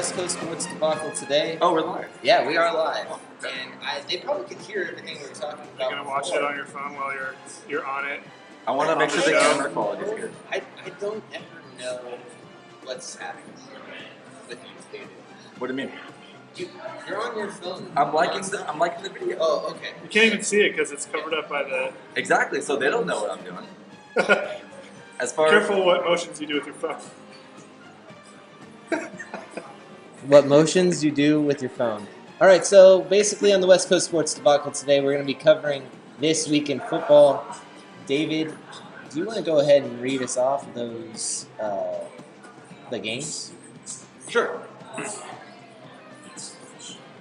West Coast Sports Debacle today. Oh, we're live. Yeah, we are live. Oh, okay. And they probably could hear everything we were talking about. You're gonna watch it on your phone while you're on it. I want to make sure the camera quality is good. I don't ever know what's happening with you, David. What do you mean? You're on your phone. I'm liking the video. Oh, okay. You can't even see it because it's covered up by the. Exactly. So they don't know what I'm doing. As far Careful what motions you do with your phone. What motions you do with your phone. All right, so basically on the West Coast Sports Debacle today, we're going to be covering this week in football. David, do you want to go ahead and read us off those the games? Sure.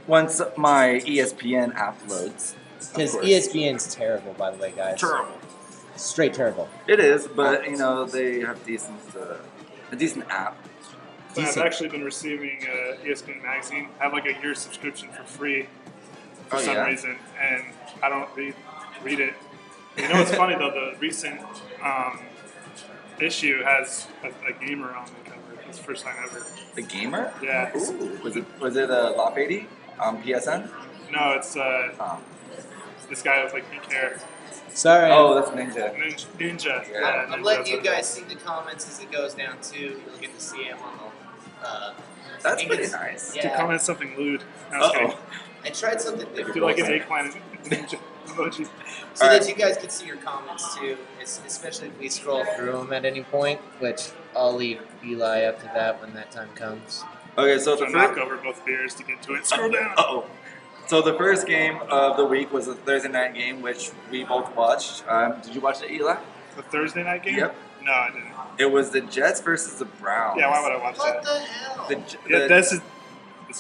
Once my ESPN app loads. Because ESPN's terrible, by the way, guys. Terrible. Straight terrible. It is, but you know they have a decent app. So I've actually been receiving ESPN magazine. I have like a year subscription for free for some reason, and I don't read it. You know what's funny though? The recent issue has a gamer on the cover. It's the first time ever. The gamer? Yeah. Ooh. Was it Lop 80 on PSN? No, it's this guy with like pink hair. Sorry. Oh, that's Ninja. Ninja. Yeah. I'm letting you guys see the comments as it goes down too. You'll get to see him on the. That's pretty nice. To comment something lewd. No, Uh-oh. I tried something I different. feel like an eggplant ninja emoji. So All that you guys can see your comments too, especially if we scroll through them at any point, which I'll leave Eli up to that when that time comes. Okay, so So the knock first. over both beers to get to it. Scroll down. Uh-oh. So the first game of the week was a Thursday night game, which we both watched. Did you watch it, Eli? The Thursday night game? Yep. No, I didn't. It was the Jets versus the Browns. Yeah, why would I watch What that? the hell? Yeah, this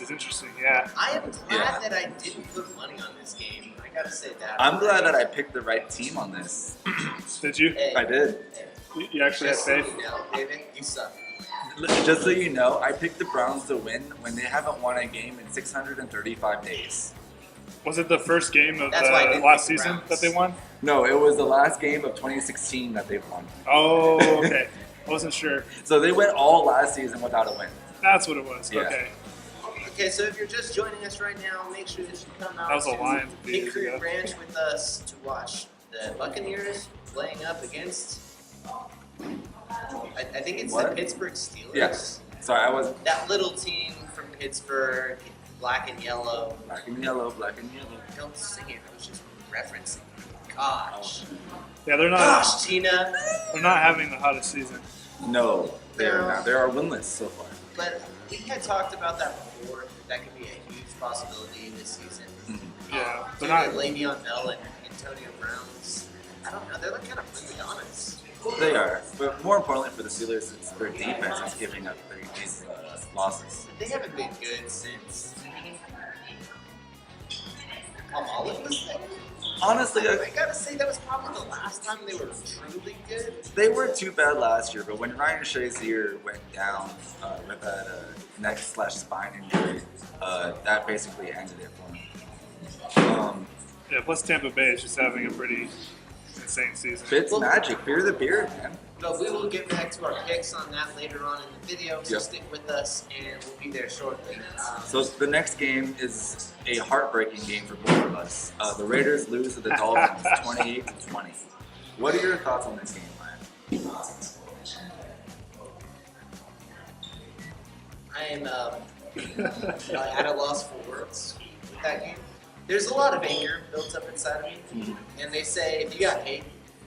is interesting. Yeah. I am glad that I didn't put money on this game. I gotta say that. I'm glad that I picked the right team on this. Did you? Hey, I did. You actually had just so faith. you know, David, you suck. Just so you know, I picked the Browns to win when they haven't won a game in 635 days. Was it the first game of That's why I the didn't last pick the season Browns. that they won? No, it was the last game of 2016 that they've won. Oh, okay. I wasn't sure. So they went all last season without a win. That's what it was. Yeah. Okay. Okay, so if you're just joining us right now, make sure that you come out That was a to Lions beat, Hickory yeah. Ranch with us to watch the Buccaneers playing up against. I think it's What? the Pittsburgh Steelers. Yes. Sorry, I was That little team from Pittsburgh, black and yellow. black and yellow, black and yellow. Don't sing it. I was just referencing. Gosh. Yeah, they're not. Gosh, Tina. They're not having the hottest season. No, they are No. not. They are winless so far. But we had talked about that before. That could be a huge possibility this season. Yeah, So they're not. Le'Veon Bell and Antonio Brown's. I don't know. They're like kind of really honest. They are. But more importantly for the Steelers, it's their defense is giving up these losses. They haven't been good since. Olive was there. Honestly, I gotta say that was probably the last time they were truly good. they weren't too bad last year, but when Ryan Shazier went down with that neck/spine injury, that basically ended it for him. Yeah, plus Tampa Bay is just having a pretty insane season. Fitz magic, fear the beard, man. But we will get back to our picks on that later on in the video, so Yep. stick with us and we'll be there shortly. So the next game is a heartbreaking game for both of us. The Raiders lose to the Dolphins 28-20. What are your thoughts on this game, Ryan? I am at a loss for words with that game. There's a lot of anger built up inside of me, and they say if you got hate,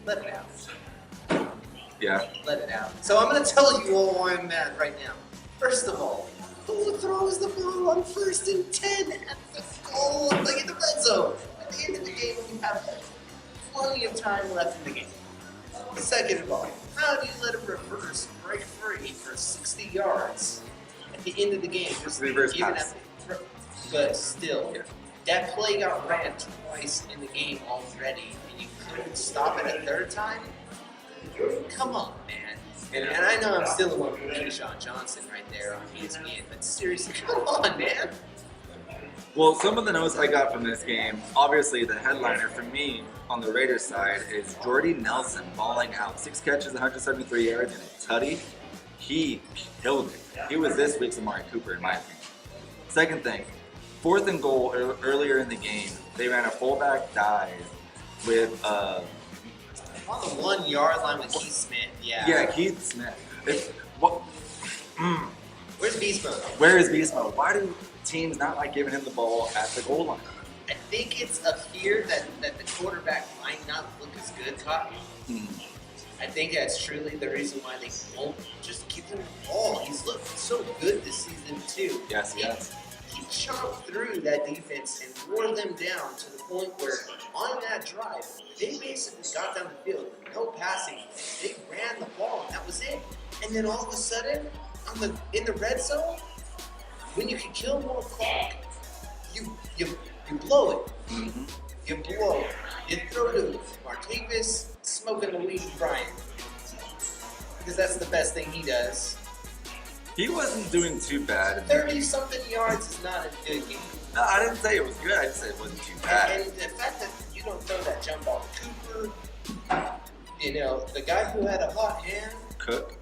let it out. Yeah. Let it out. So I'm going to tell you all why I'm mad right now. First of all, who throws the ball on 1st and 10 at the goal, like in the red zone? At the end of the game, we have plenty of time left in the game. Second of all, how do you let a reverse break free for 60 yards at the end of the game? Just Reverse giving pass. up- But still, Yeah. that play got ran twice in the game already, and you couldn't stop it a third time? Come on, man. And I know I'm still the one from Keyshawn Johnson right there on ESPN, but seriously, come on, man. Well, some of the notes I got from this game, obviously the headliner for me on the Raiders side is Jordy Nelson balling out. 6 catches, 173 yards, and a tutty. He killed it. He was this week's Amari Cooper, in my opinion. Second thing, 4th and goal earlier in the game, they ran a fullback dive with On the 1 yard line with Keith Smith, yeah, Keith Smith. What? Where's Beast Mode? Where is Beast Mode? Why do teams not like giving him the ball at the goal line? I think it's a fear that the quarterback might not look as good, Cotton. I think that's truly the reason why they won't just give him the ball. He's looked so good this season, too. Yes. He chopped through that defense and wore them down to the point where on that drive, they basically got down the field with no passing. They ran the ball, and that was it. And then all of a sudden, in the red zone, when you can kill more clock, you blow it. You blow it. You throw to Martavis smoking a weed Bryant. Because that's the best thing he does. He wasn't doing too bad. 30-something yards is not a good game. No, I didn't say it was good. I just said it wasn't too bad. And the fact that you don't throw that jump ball to Cooper, the guy who had a hot hand, Cook.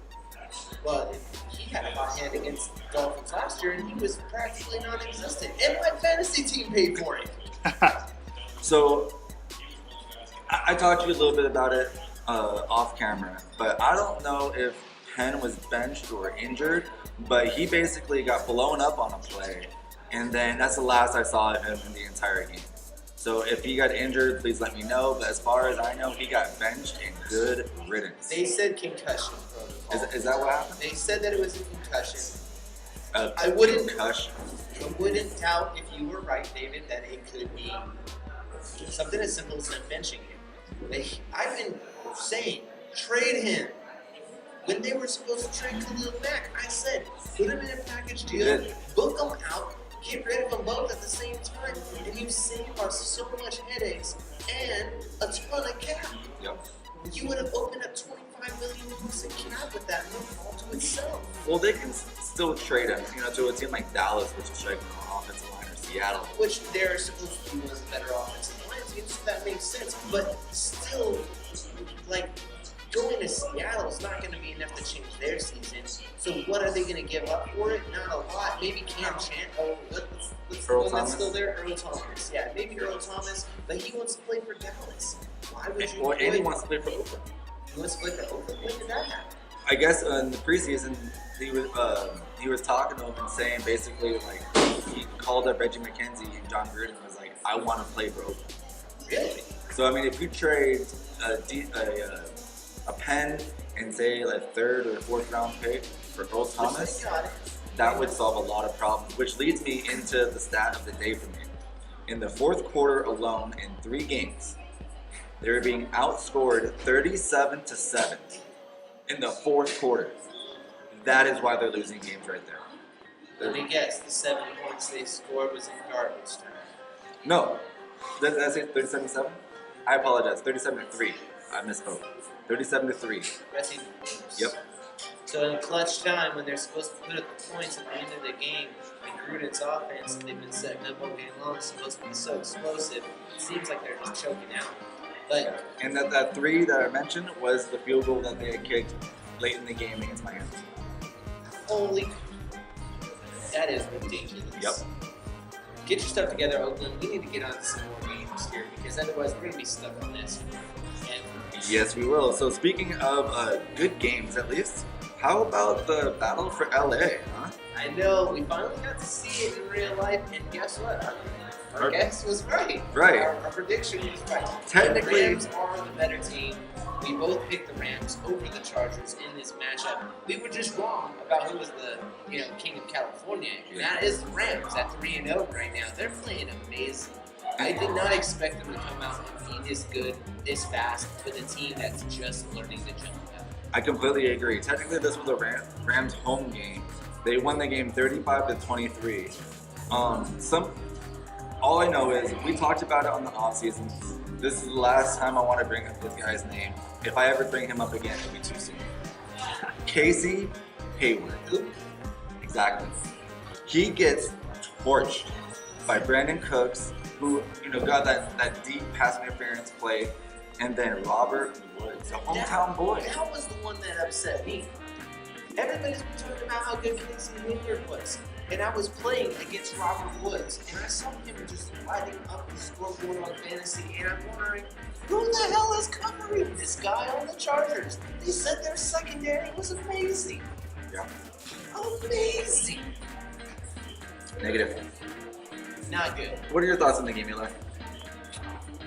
well, he had a hot hand against the Dolphins last year, and he was practically non-existent. And my fantasy team paid for it. So, I talked to you a little bit about it off camera, but I don't know if Penn was benched or injured, but he basically got blown up on a play, and then that's the last I saw of him in the entire game. So if he got injured, please let me know, but as far as I know, he got benched and good riddance. They said concussion protocol. Is that what happened? They said that it was a concussion. I Concussion. wouldn't doubt if you were right, David, that it could be something as simple as them benching him. I've been saying, trade him. When they were supposed to trade Khalil Mack, I said, put him in a package deal, book them out, get rid of them both at the same time, and you save us so much headaches and a ton of cap. Yep. You would have opened up $25 million in cap with that move all to itself. Well, they can still trade him, to a team like Dallas, which is striking on offensive line, or Seattle. Which they're supposed to be one of the better offensive lines, so that makes sense. But still, going to Seattle is not going to be enough to change their season. So what are they going to give up for it? Not a lot. Maybe Cam Chan. What's the one that's still there? Earl Thomas. Yeah, maybe Earl Thomas, but he wants to play for Dallas. Why would you? And he wants to play for Oakland. He wants to play for Oakland? When did that happen? I guess in the preseason, he was talking to him and saying basically he called up Reggie McKenzie and John Gruden and was like, I want to play for Oakland. Really? So I mean, if you trade a Penn and say a 3rd or 4th round pick for Earl Thomas, that would solve a lot of problems. Which leads me into the stat of the day for me. In the 4th quarter alone, in 3 games, they were being outscored 37-7 in the 4th quarter. That is why they're losing games right there. Let me guess, the 7 points they scored was in garbage time. No. Did I say 37-7? I apologize. 37-3. I misspoke. 37-3. Rest even. Yep. So in clutch time, when they're supposed to put up the points at the end of the game, and Gruden's offense, they've been setting up all game long, supposed to be so explosive, it seems like they're just choking out. But and that 3 that I mentioned was the field goal that they had kicked late in the game against Miami. Holy, that is ridiculous. Yep. Get your stuff together, Oakland. We need to get on to some more games here because otherwise we're going to be stuck on this. And yes, we will. So speaking of good games, at least, how about the battle for LA, huh? I know, we finally got to see it in real life, and guess what? Our guess was right. Right. Our prediction was right. Technically, the Rams are the better team. We both picked the Rams over the Chargers in this matchup. We were just wrong about who was the king of California. And that is the Rams at 3-0 right now. They're playing amazing. I did not expect them to come out and be this good, this fast, with a team that's just learning to jump out. I completely agree. Technically, this was a Rams home game. They won the game 35-23. All I know is we talked about it on the offseason. This is the last time I want to bring up this guy's name. If I ever bring him up again, it'll be too soon. Casey Hayward. Exactly. He gets torched by Brandon Cooks, who got that deep pass interference play, and then Robert Woods, the hometown boy. That was the one that upset me. Everybody's been talking about how good Casey Hayward was. and I was playing against Robert Woods, and I saw him just lighting up the scoreboard on fantasy, and I'm wondering, who the hell is covering this guy on the Chargers? They said their secondary was amazing. Yeah. Amazing. Negative. Not good. What are your thoughts on the game, Eli?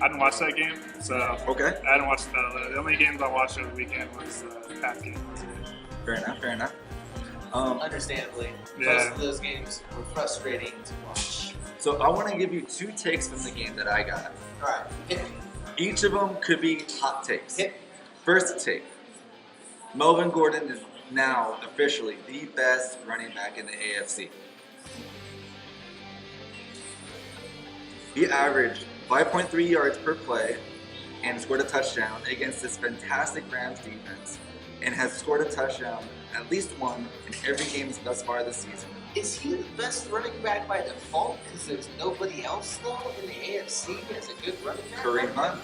I didn't watch that game, so Okay. I didn't watch the only games I watched over the weekend was the Pats game. Fair enough. Understandably, Yeah. most of those games were frustrating to watch. So I want to give you 2 takes from the game that I got. All right, hit me. Each of them could be hot takes. Hit me. First take. Melvin Gordon is now officially the best running back in the AFC. He averaged 5.3 yards per play and scored a touchdown against this fantastic Rams defense and has scored a touchdown at least one in every game thus far this season. Is he the best running back by default because there's nobody else though in the AFC as a good running back? Kareem Hunt.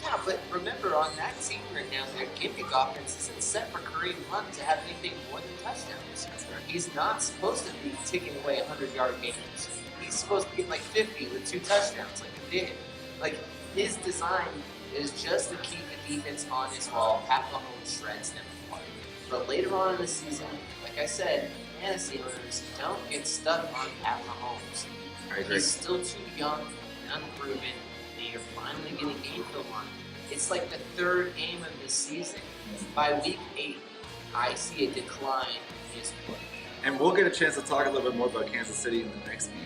Yeah, but remember on that team right now, their gimmick offense isn't set for Kareem Hunt to have anything more than touchdowns. He's not supposed to be taking away 100-yard games. He's supposed to get like 50 with 2 touchdowns like he did. Like, his design is just to keep the defense on his wall, Pat Mahomes shreds them apart. But later on in the season, like I said, fantasy owners don't get stuck on Pat Mahomes. I agree. He's still too young and unproven, and you're finally getting game film on him. It's like the 3rd game of the season. By week 8, I see a decline in his play. And we'll get a chance to talk a little bit more about Kansas City in the next game.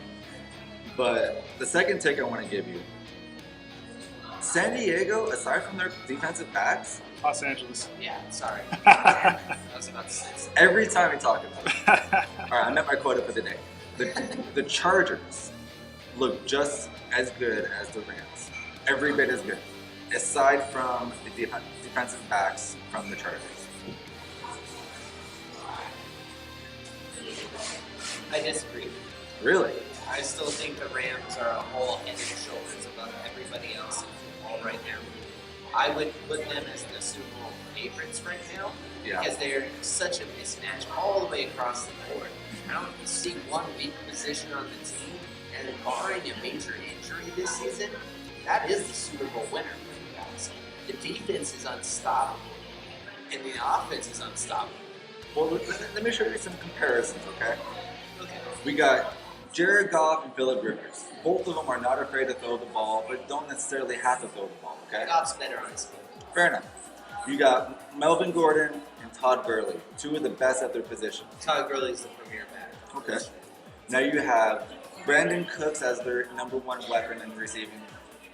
But the second take I want to give you, San Diego, aside from their defensive backs, Los Angeles. Yeah, sorry. I was about to say something. every time we talk about it, all right, I met my quota for the day. The Chargers look just as good as the Rams. Every bit as good, aside from the defensive backs from the Chargers. I disagree. Really? I still think the Rams are a whole head and shoulders above everybody else in football right now. I would put them as the Super Bowl favorites right now Yeah. because they're such a mismatch all the way across the board. I don't see one weak position on the team, and barring a major injury this season, that is the Super Bowl winner for you guys. The defense is unstoppable, and the offense is unstoppable. Well, let me show you some comparisons, okay? Okay. We got Jared Goff and Phillip Rivers. Both of them are not afraid to throw the ball, but don't necessarily have to throw the ball, okay? Goff's better on his team. Fair enough. You got Melvin Gordon and Todd Gurley, 2 of the best at their position. Todd Gurley's the premier back. Okay. Now you have Brandon Cooks as their number 1 weapon in receiving,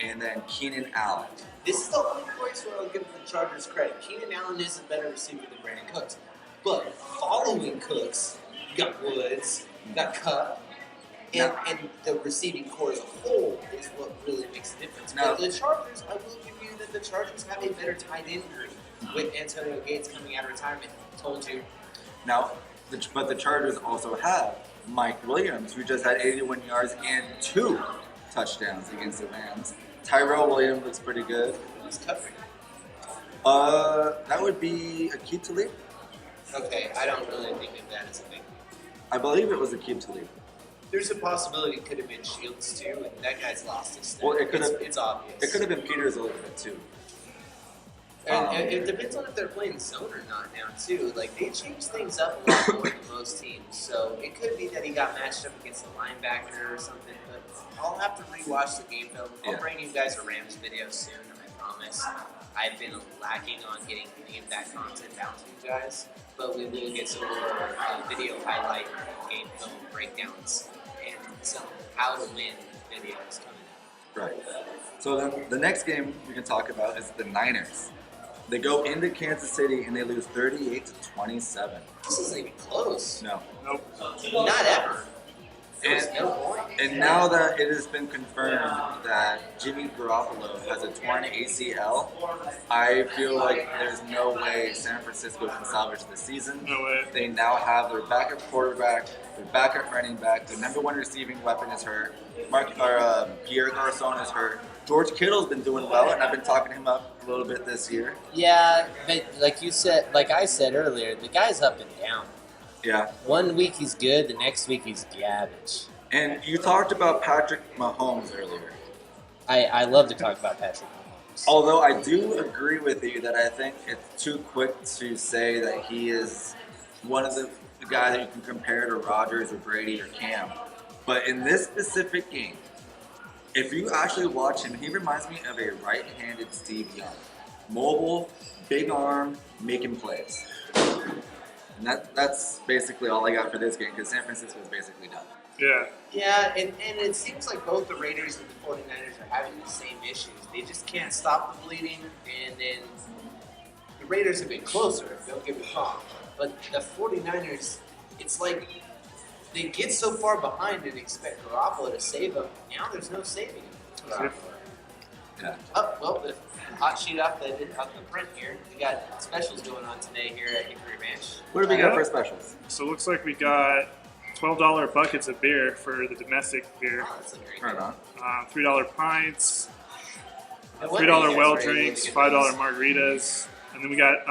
and then Keenan Allen. This is the only place where I'll give the Chargers credit. Keenan Allen is a better receiver than Brandon Cooks. But following Cooks, you got Woods, you got Cup, and the receiving core as a whole is what really makes the difference. Now- But the Chargers, I will give you that the Chargers have a better tight end group with Antonio Gates coming out of retirement. Told you. Now, but the Chargers also have Mike Williams, who just had 81 yards and 2 touchdowns against the Rams. Tyrell Williams looks pretty good. Who's covering? That would be Aqib Talib. Okay, I don't really think of that as a thing. I believe it was Aqib Talib. There's a possibility it could have been Shields too, and that guy's lost his step. Well, it could have- It's obvious. It could have been Peters a little bit too. And it depends on if they're playing zone or not now too. Like they change things up a lot more than most teams. So it could be that he got matched up against a linebacker or something. But I'll have to rewatch the game film. I'll Yeah. bring you guys a Rams video soon, I promise. I've been lacking on getting any of that content out to you guys, but we will get some more video highlight game film breakdowns and some how to win videos coming up. Right. So then the next game we can talk about is the Niners. They go into Kansas City and they lose 38-27. This isn't even close. No. Nope. Not ever. There's And, no point. and now that it has been confirmed that Jimmy Garoppolo has a torn ACL, I feel like there's no way San Francisco can salvage the season. No way. They now have their backup quarterback, their backup running back, their number 1 receiving weapon is hurt. Pierre Garçon is hurt. George Kittle's been doing well, and I've been talking him up a little bit this year. Yeah, but like I said earlier, the guy's up and down. Yeah. 1 week he's good, the next week he's garbage. And you talked about Patrick Mahomes earlier. I love to talk about Patrick Mahomes. Although I do agree with you that I think it's too quick to say that he is one of the guys that you can compare to Rodgers or Brady or Cam. But in this specific game, if you actually watch him, he reminds me of a right-handed Steve Young. Mobile, big arm, making plays. And that's basically all I got for this game because San Francisco is basically done. Yeah. Yeah, and it seems like both the Raiders and the 49ers are having the same issues. They just can't stop the bleeding, and then the Raiders have been closer, don't get me wrong. But the 49ers, it's like they get so far behind and expect Garoppolo to save them. Now there's no saving him. Yeah. Oh, well, the hot sheet off the print here. We got specials going on today here at Hickory Ranch. What do we got for specials? So it looks like we got $12 buckets of beer for the domestic beer. Oh, that's a great Right deal. on. $3 pints, And what $3 do you well guys rate drinks, to get $5 those? margaritas, and then we got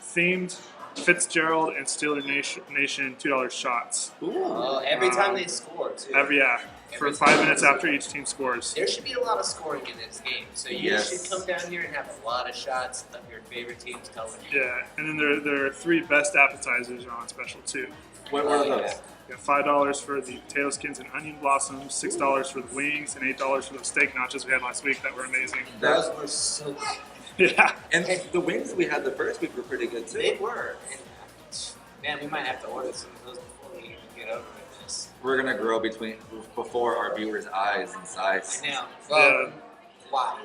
themed Fitzgerald and Steeler Nation $2 shots. Oh, every time they score, too. For Every 5 time minutes they after score. each team scores. There should be a lot of scoring in this game, so you Yes. should come down here and have a lot of shots of your favorite team's color. Yeah, and then there are 3 best appetizers are on special too. What Oh, were yeah. those? We got $5 for the tailskins and onion blossoms, $6 for the wings, and $8 for the steak nachos we had last week that were amazing. Those were so Yeah. And the wings that we had the first week were pretty good too. They were. And, man, we might have to order some of those before we even get over with this. We're gonna grow before our viewers' eyes and size, Now, Yeah. why?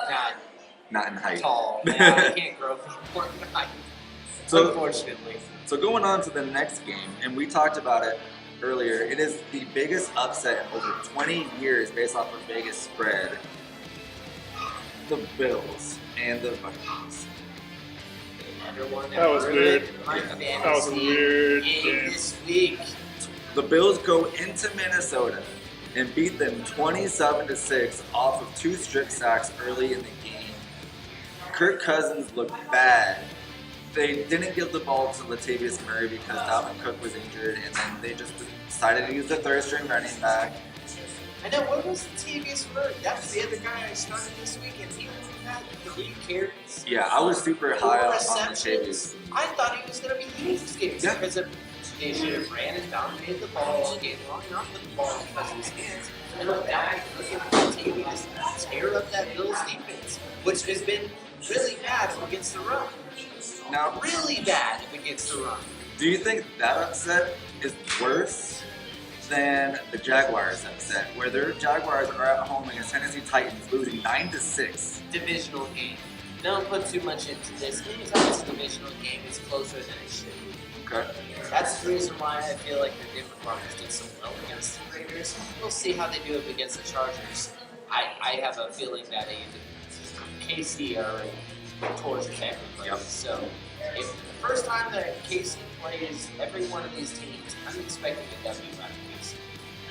Not not in height. tall. Now, I can't grow more than height. So- Unfortunately. So going on to the next game, and we talked about it earlier, it is the biggest upset in over 20 years based off of Vegas spread. The Bills and the Vikings. Everyone That was ruined weird. my That was a fantasy weird game game. this week. The Bills go into Minnesota and beat them 27-6 off of 2 strip sacks early in the game. Kirk Cousins looked bad. They didn't give the ball to Latavius Murray because Dalvin Cook was injured, and then they just decided to use the third-string running back. I know, what was Latavius Murray? That was the other guy I started this week, and he had 3 carries. Yeah, I was super 4 high on receptions. Latavius. I thought he was going to be huge this game Yeah. because they should have ran and dominated the ball all game long, not put the ball in Cousins' hands. And look, now look at Latavius tear up that Bills defense, which has been really bad against the run. Now, Really bad against the run. do you think that upset is worse than the Jaguars upset, where their Jaguars are at home against Tennessee Titans, losing 9-6? Divisional game. Don't put too much into this. Anytime it's a divisional game, it's closer than it should be. Okay. That's the reason why I feel like the Denver Broncos did so well against the Raiders. We'll see how they do it against the Chargers. I have a feeling that KC already tortured everybody. Yep. So if the first time that KC plays every one of these teams, I'm expecting a W out of KC.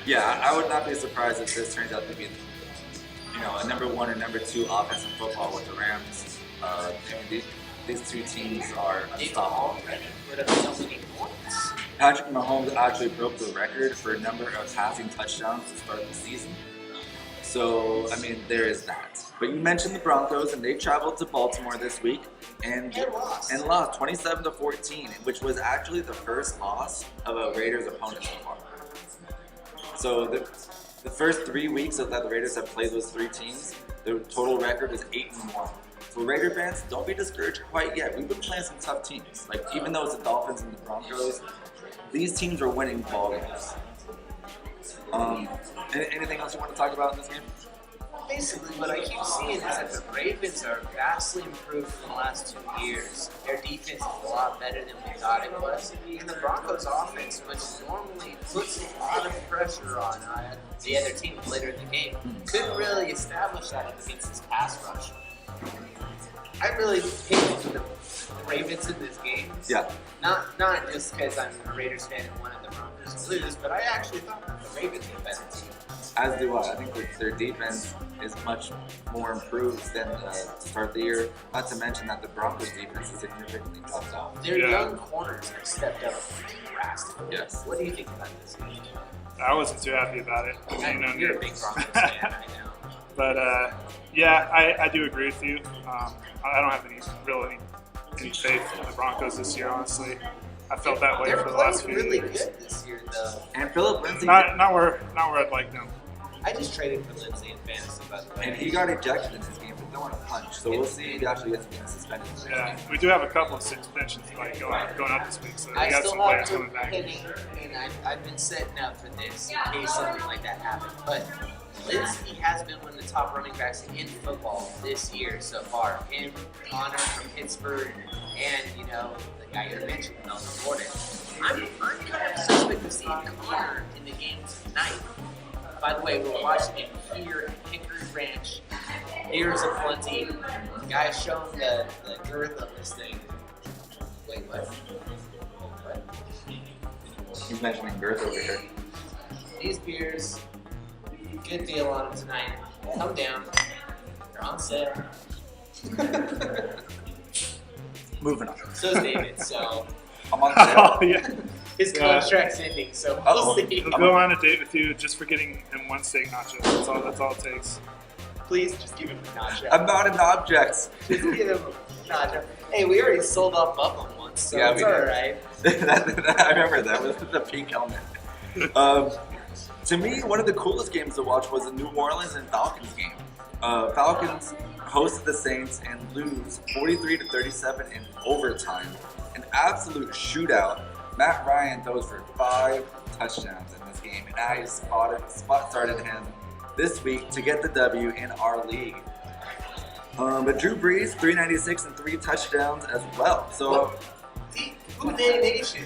Yeah, I would not be surprised if this turns out to be, a number 1 or number 2 offense in football with the Rams. These 2 teams are They've unstoppable. already put up so many points. Patrick Mahomes actually broke the record for a number of passing touchdowns to start the season. So, there is that. But you mentioned the Broncos, and they traveled to Baltimore this week and lost 27-14, which was actually the first loss of a Raiders opponent so far. So the first 3 weeks that the Raiders have played those 3 teams, their total record is 8-1. So Raider fans, don't be discouraged quite yet. We've been playing some tough teams. Like, even though it's the Dolphins and the Broncos, these teams are winning ball games. Anything else you want to talk about in this game? Basically, what I keep seeing is that the Ravens are vastly improved from the last 2 years. Their defense is a lot better than we thought it was. And the Broncos' offense, which normally puts a lot of pressure on the other team later in the game, couldn't really establish that against this pass rush. I really think the Ravens in this game. Yeah. Not just because I'm a Raiders fan and wanted the Broncos to lose, but I actually thought the Ravens were a better team. As do I. I think that their defense is much more improved than to start the year. Not to mention that the Broncos defense is significantly dropped off. Their young corners have stepped up drastically. Yes. What do you think about this game? I wasn't too happy about it. You're a big Broncos fan, I know. But yeah, I do agree with you. I don't have any faith in the Broncos this year, honestly. I felt that way They're for the last few playing really years. good this year, though. And Philip Lindsay, Not where I'd like them. I just traded for Lindsay in fantasy, by the way. and he got ejected in this game for throwing a punch. So we'll see if he actually gets suspended. Yeah, we do have a couple of suspensions like going up this week, so we I got still some have players to coming back. penny, and I've been setting up for this in case something like that happens. But Lindsay has been one of the top running backs in football this year so far. Him, Connor from Pittsburgh, and the guy you mentioned, Melvin Gordon. I'm kind of suspect of seeing Connor in the game tonight. By the way, we're watching it here at Hickory Ranch. Beers aplenty. The guy's showing the girth of this thing. Wait, what? What? He's mentioning girth over here. These beers, good deal on them tonight. Come down. They're on sale. Moving on. So's David, so I'm on sale. Oh yeah. his contract's ending, so we'll Uh-oh. see. We'll go on a date with you just for getting him one steak nacho. That's all it takes. Please just give him a nacho. I'm not an object. Just give him a nacho. Hey, we already sold off Buffalo once, so Yeah, it's we did. alright. I remember that with the pink helmet. To me, one of the coolest games to watch was the New Orleans and Falcons game. Falcons hosted the Saints and lose 43-37 in overtime. An absolute shootout. Matt Ryan throws for 5 touchdowns in this game, and I spot started him this week to get the W in our league. But Drew Brees, 396 and 3 touchdowns as well. So, Who Day Nation?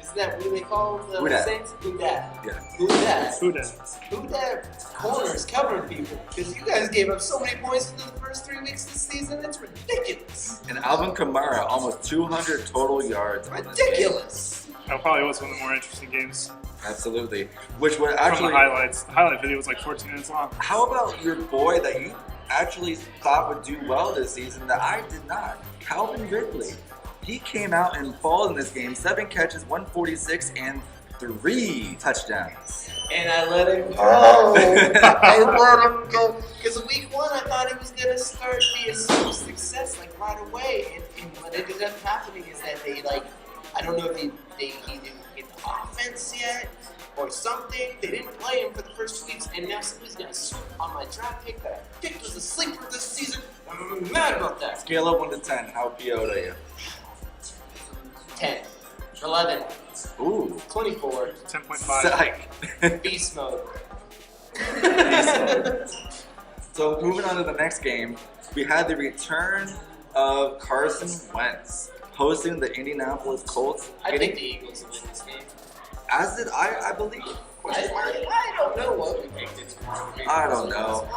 Isn't that what they call the Who dat? Saints? Who dat? yeah. Who dat? Who does? Who dat corners covering people? Because you guys gave up so many points in the first 3 weeks of the season, it's ridiculous. And Alvin Kamara, almost 200 total yards. on this game. Ridiculous. That probably was one of the more interesting games Absolutely. Which would from actually. the highlights. The highlight video was like 14 minutes long. How about your boy that you actually thought would do well this season that I did not? Calvin Ridley. He came out and balled in this game. 7 catches, 146, and 3 touchdowns. And I let him go. I let him go. Because week 1, I thought he was going to start be a success like right away. And what ended up happening is that they I don't know if he didn't get the offense yet or something. They didn't play him for the first 2 weeks, and now somebody's going to swoop on my draft pick that I picked was a sleeper this season. I'm mad about that. Scale up 1 to 10. How PO'd are you? 10, 11, Ooh. 24, 10.5. Psych. beast mode. So moving on to the next game, we had the return of Carson Wentz hosting the Indianapolis Colts. I think the Eagles will win this game. As did I believe. I don't know what we picked it for. I don't know.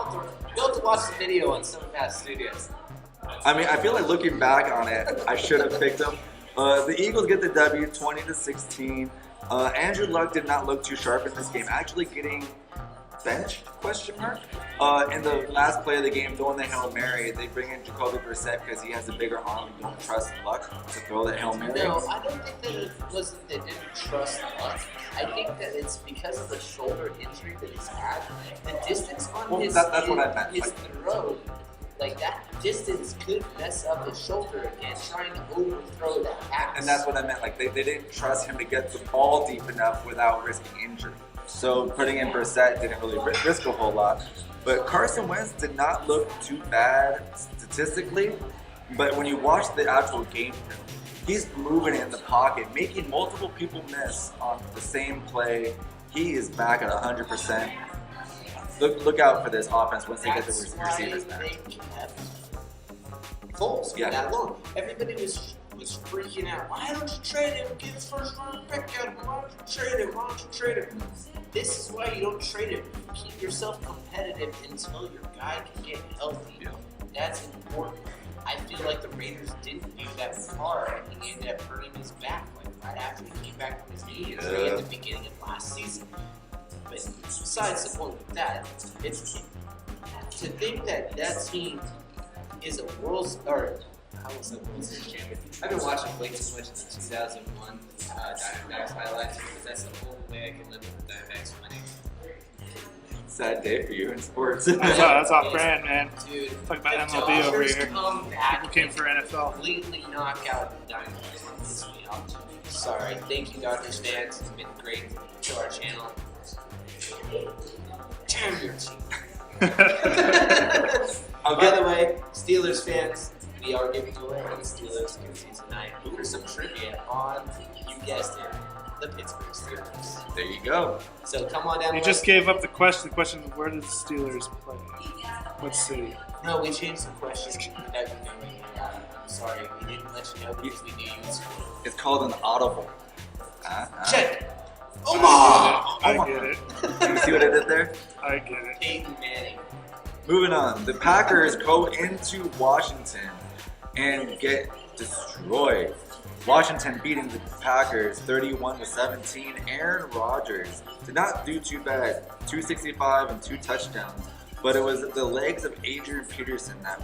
You'll have to watch the video on some past studios. I mean, I feel like looking back on it, I should have picked them. The Eagles get the W, 20-16. Andrew Luck did not look too sharp in this game, actually getting benched, ? In the last play of the game, throwing the Hail Mary, they bring in Jacoby Brissett because he has a bigger arm and don't trust Luck to throw the Hail Mary. No, I don't think that it wasn't they didn't trust Luck. I think that it's because of the shoulder injury that he's had. The distance on Well, his, that's what I meant. his throw, that distance could mess up his shoulder again trying to overthrow that pass. And that's what I meant. Like, they didn't trust him to get the ball deep enough without risking injury. So putting in Brissett didn't really risk a whole lot. But Carson Wentz did not look too bad statistically. But when you watch the actual game, he's moving in the pocket, making multiple people miss on the same play. He is back at 100%. Look out for this offense once they get the receivers back. They kept Foles for that long. Everybody was freaking out. Why don't you trade him? Get his first round pick out. Why don't you trade him? Why don't you trade him? This is why you don't trade him. You keep yourself competitive until your guy can get healthy. Yeah. That's important. I feel like the Raiders didn't do that hard, and he ended up hurting his back like right after he came back from his knee injury at the beginning of last season. But besides the point with that, it's to think that that team is a I was a World Series champion. I've been watching way too much of the 2001 Diamondbacks highlights because that's the only way I can live with the Diamondbacks winning. Sad day for you in sports. That's off brand, man. Dude, Talk about the MLB over Dodgers here. come back Who came for NFL? completely knock out the Diamondbacks. Piss me off. Sorry. Thank you, Dodgers fans. It's been great to our channel. Damn your team. By the way, Steelers fans, we are giving away the Steelers koozie tonight. For some trivia on, you guessed it, the Pittsburgh Steelers. There you go. So come on down. You just gave up the question. The question is, where did the Steelers play? What city? No, we changed the question that we know. I'm sorry, we didn't let you know because we knew you would score. It's called an audible. Check. Omaha! I get it. You see what I did there? I get it. Peyton Manning. Moving on, the Packers go into Washington and get destroyed. Washington beating the Packers 31-17. Aaron Rodgers did not do too bad, 265 and 2 touchdowns, but it was the legs of Adrian Peterson that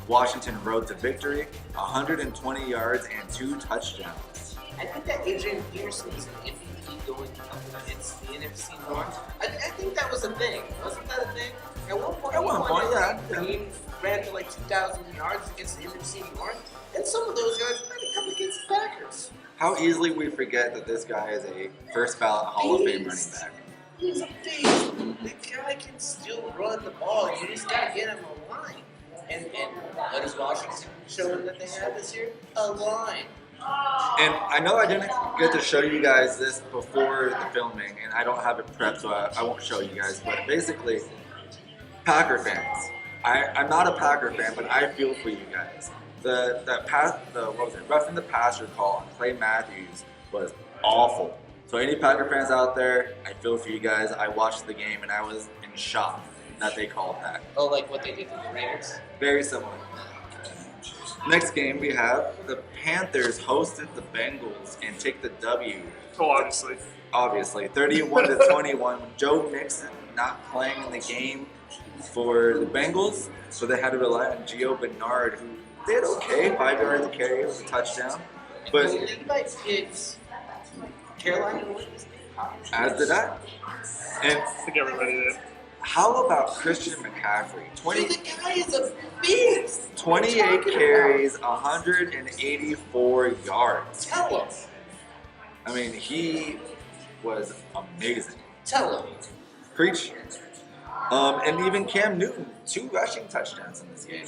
Washington rode to victory, 120 yards and 2 touchdowns. I think that Adrian Peterson is an MVP going up against the NFC North. I think that was a thing. Wasn't that a thing? At one point, he ran for like 2,000 yards against the NFC North, and some of those yards might have come against the Packers. How easily we forget that this guy is a first ballot Hall of Fame running back. He's a beast. The guy can still run the ball. You just got to get him a line. And what is Washington showing that they have this year? A line. And I know I didn't get to show you guys this before the filming, and I don't have it prepped, so I won't show you guys. But basically, Packer fans. I'm not a Packer fan, but I feel for you guys. The roughing the passer call on Clay Matthews was awful. So any Packer fans out there, I feel for you guys. I watched the game and I was in shock that they called that. Oh, like what they did to the Raiders? Very similar. Next game we have the Panthers hosted the Bengals and take the W. Oh, obviously. Obviously, 31-21. Joe Mixon not playing in the game for the Bengals, so they had to rely on Gio Bernard, who did okay, 5 yards a carry, it was a touchdown. But Levi picked Carolina wins. as did I. And I think everybody did. how about Christian McCaffrey? The guy is a beast. 28 carries, 184 yards. Tell him. I mean, he was amazing. Tell him. Preach. And even Cam Newton, 2 rushing touchdowns in this game.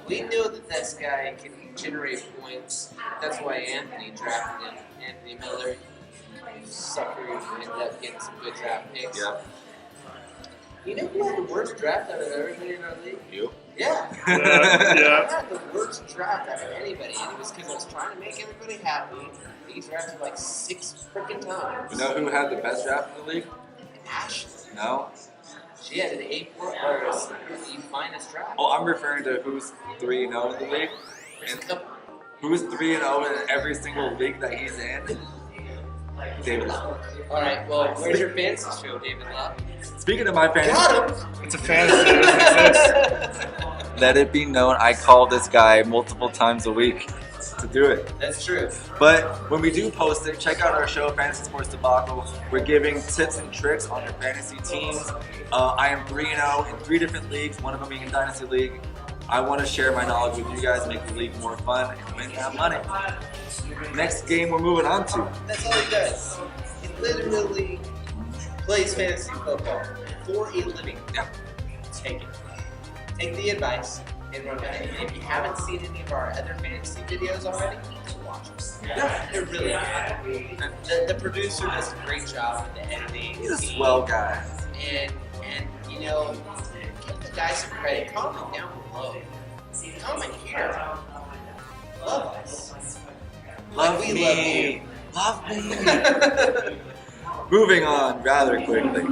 We know that this guy can generate points. That's why Anthony drafted him. Anthony Miller. Sucker who ended up getting some good draft picks. Yeah. You know who had the worst draft out of everybody in our league? You? Yeah. Yeah. I had the worst draft out of anybody, and it was because I was trying to make everybody happy. He drafted like 6 freaking times. You know who had the best draft in the league? Ashley. No? She had an A+ or the finest draft. Oh, I'm referring to who's 3-0 in the league. And who's 3-0 in every single league that he's in? David Love. Alright, well, where's your fantasy show, David Love? Speaking of my fantasy, Got him! It's a fantasy. It doesn't exist. let it be known I call this guy multiple times a week to do it. That's true. But when we do post it, check out our show, Fantasy Sports Debacle. We're giving tips and tricks on your fantasy teams. I am 3-0 in 3 different leagues, one of them being in Dynasty League. I want to share my knowledge with you guys, make the league more fun, and win that money. Next game we're moving on to. That's all he does. He literally plays fantasy football for a living. Yeah. Take it. Take the advice and run with it. And if you haven't seen any of our other fantasy videos already, watch them. Yeah. They're really good. The producer does a great job with the editing. He's a swell guy. And you know, give the guy some credit. Comment down below. Comment here. Love us. Love We me. Love me. Moving on rather quickly.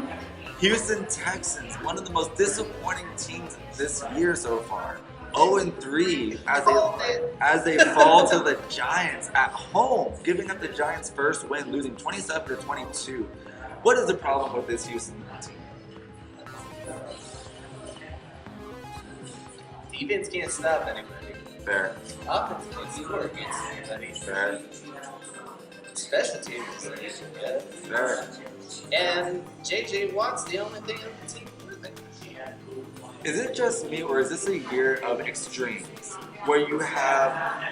Houston Texans, one of the most disappointing teams this year so far. 0-3 as they fall to the Giants at home, giving up the Giants' first win, losing 27-22. What is the problem with this Houston team? Defense can't stop anybody. Fair. Offense can't score against anybody. Fair. Special teams is good. Fair. And JJ Watt's the only thing on the team with it. Is it just me, or is this a year of extremes where you have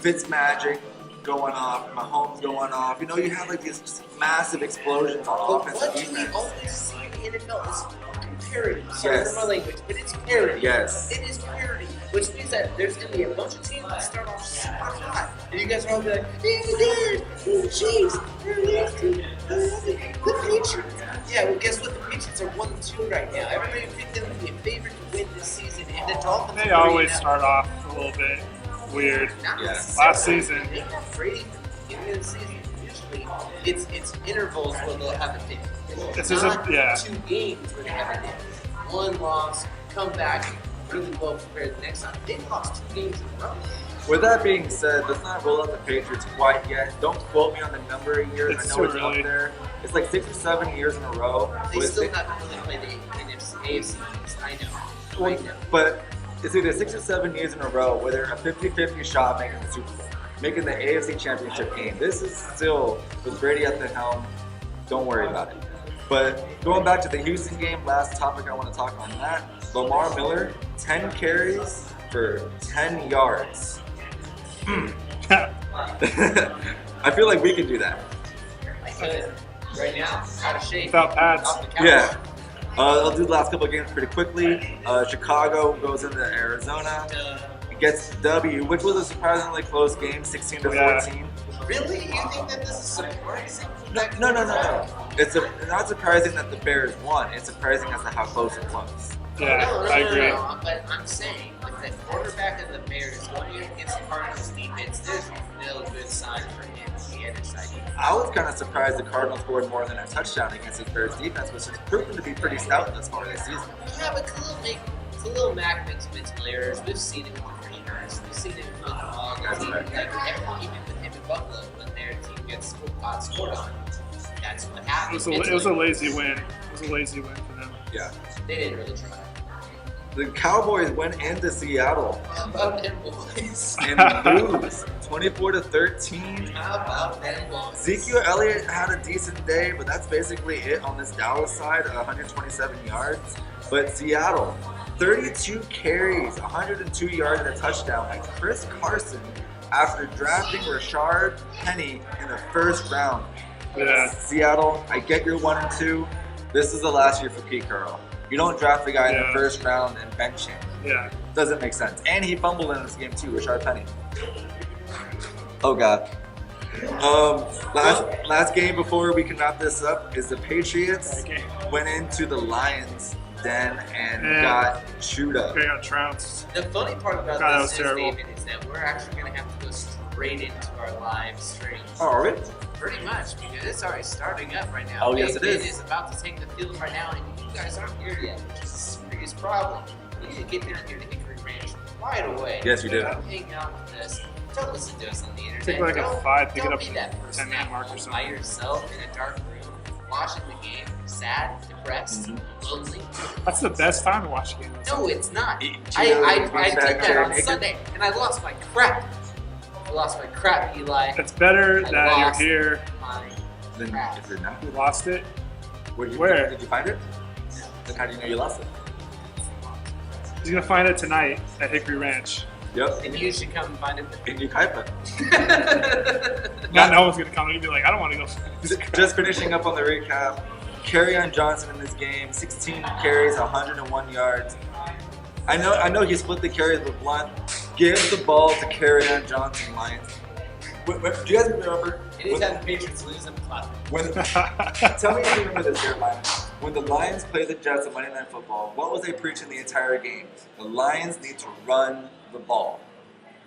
Fitzmagic going off, Mahomes going off? You know, you have like these massive explosions on But offense what and do we defense. always see in the NFL is fucking parity. Sorry Yes. for my language, but it's parity. Yes. It is parity, which means that there's going to be a bunch of teams that start off super hot. And you guys are all be like, the Chiefs, the Patriots. Yeah, well, guess what? The Patriots are 1-2 right now. Everybody picked them to be a favorite to win this season, and the Dolphins They are always 3-0. start off a little bit weird. Not Yeah. necessarily. Last season. They have Brady beginning of the season. Usually, it's intervals where they'll have a dip. This It's is a- not yeah. 2 games where they have a dip. One loss, come back, really well prepared the next time. They lost 2 games in a row. With that being said, let's not roll out the Patriots quite yet. Don't quote me on the number of years. It's I know too it's early. up there. It's like 6 or 7 years in a row. They with still six- haven't really played the AFC teams. I know. Well, I know. but it's either 6 or 7 years in a row where they're a 50-50 shot making the Super Bowl, making the AFC Championship game. This is still, with Brady at the helm, don't worry about it. But going back to the Houston game, last topic I want to talk on that, Lamar Miller, 10 carries for 10 yards. I feel like we can do that. I could right now, out of shape. Without pads. Off the couch. Yeah. I'll do the last couple of games pretty quickly. Chicago goes into Arizona. Gets the W, which was a surprisingly close game, 16-14. Really? You think that this is surprising? No. It's not surprising that the Bears won. It's surprising as to how close it was. Yeah, No, I agree. No, but I'm saying, with the quarterback of the Bears going against the Cardinals defense, there's no good sign for him on the other side. I was kind of surprised the Cardinals scored more than a touchdown against the Bears defense, which has proven to be pretty stout thus far this season. Yeah, but Khalil Mack makes mental errors. We've seen it with the Raiders. We've seen it with all the That's teams. right. Like, even with him in Buffalo, when their team gets scored on, that's what happens. It was a lazy win. It was a lazy win for them. Yeah. They didn't really try. The Cowboys went into Seattle How about them boys? and lose 24-13. How about them boys? Ezekiel Elliott had a decent day, but that's basically it on this Dallas side, 127 yards. But Seattle, 32 carries, 102 yards and a touchdown by Chris Carson after drafting Rashard Penny in the first round. Yeah. Seattle, I get your 1 and 2. This is the last year for Pete Carroll. You don't draft the guy in the Yeah. first round and bench him. Yeah. Doesn't make sense. And he fumbled in this game too, Rashard Penny. Oh God. Last game before we can wrap this up is the Patriots Okay. went into the Lions den and Yeah. got chewed up. They got trounced. The funny part about God, that this was is, terrible. David, is that we're actually going to have to go straight into our live stream. Oh, are we? Pretty much, because it's already starting up right now. Oh, yes, Big it is. Ben is about to take the field right now, and you guys aren't here yet, which is a serious problem. We need to get down here to Hickory Ranch right away. Yes, you do. Come hang out with us. Don't listen to us on the internet. Take like a Don't- 5 to get don't up be to that person 10-minute at mark or home something. by yourself in a dark room, watching the game, sad, depressed, Mm-hmm. lonely. That's the best time to watch a game. No, it's not. Eating I Cheetos, did back that there on naked. Sunday, and I lost my crap. I lost my crap, Eli. It's better I that lost. you're here. My Then crap. if you're not, You lost it. where Where? did you find it? Then how do you know you lost it? He's gonna find it tonight at Hickory Ranch. Yep. And you should come and find it. In Ukaipa. Not no one's gonna come. He'll be like, I don't want to go. This crap. Just finishing up on the recap. Kerryon Johnson in this game, 16 carries, 101 yards. I know he split the carries with Blunt. Give the ball to Kerryon Johnson, Lions. Do you guys remember? Anytime the Patriots lose, I'm clapping. Tell me if you remember this, Jeremiah. When the Lions played the Jets on Monday Night Football, what was they preaching the entire game? The Lions need to run the ball.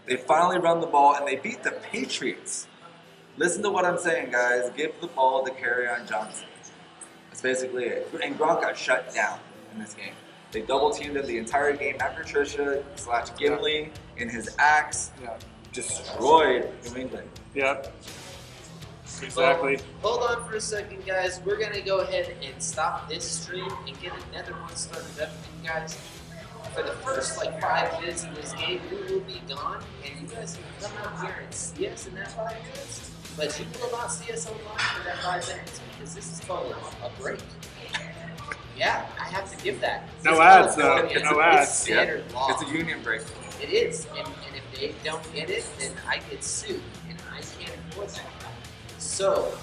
They finally run the ball and they beat the Patriots. Listen to what I'm saying, guys. Give the ball to Kerryon Johnson. That's basically it. And Gronk got shut down in this game. They double teamed him the entire game. Matt Patricia / Gimli in his axe destroyed New England. Yep. Exactly. Well, hold on for a second, guys. We're going to go ahead and stop this stream and get another one started up for you guys. For the first 5 minutes of this game, we will be gone, and you guys can come out here and see us in that 5 minutes. But you will not see us online for that 5 minutes because this is called a break. Yeah, I have to give that. No ads, though. No ads. It's standard law. It's a union break. It is, and if they don't get it, then I get sued, and I can't afford that. So,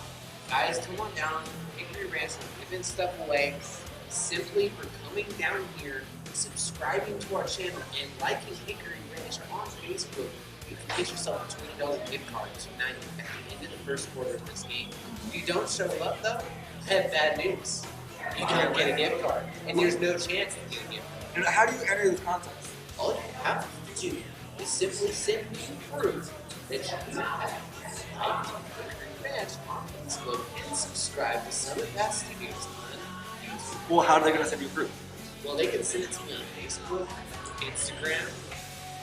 guys, come on down, Hickory Ranch, we're giving stuff away simply for coming down here, subscribing to our channel, and liking Hickory Ranch on Facebook. You can get yourself a $20 gift card tonight at the end of the first quarter of this game. If you don't show up, though, I have bad news. You don't get a gift card, and there's no chance of getting a gift card. And how do you enter this contest? All you have to do is simply send me proof that you have typed Hickory Ranch on Facebook and subscribe to Summer Pass Studios on YouTube. Well, how are they going to send you proof? Well, they can send it to me on Facebook, Instagram,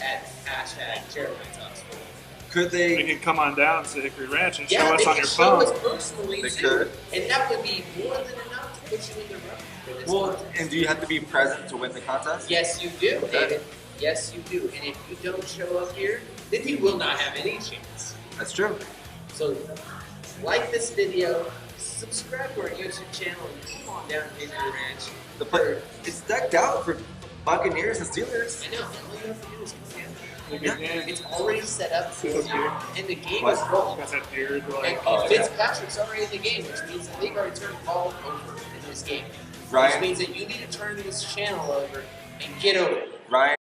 at #CarolinaTalksFootball. Could They they? can come on down to Hickory Ranch and Yeah, show us they on can your show phone. us personally They too, could. and that would be more than enough to put you in the running for this Well, contest. and do you have to be present to win the contest? Yes, you do, David. Yes, you do. And if you don't show up here, then you will not have any chance. That's true. So, like this video, subscribe to our YouTube channel, and come on down to Hickory Ranch. The player it's decked out for Buccaneers and Steelers. I know, and all you have to do is come down. Look at him. It's already set up for you, and the game What? is rolling. Got that beard, And like, Fitzpatrick's already in the game, which means that they've already turned the ball over in this game. Which Ryan, means that you need to turn this channel over and get over it. Ryan.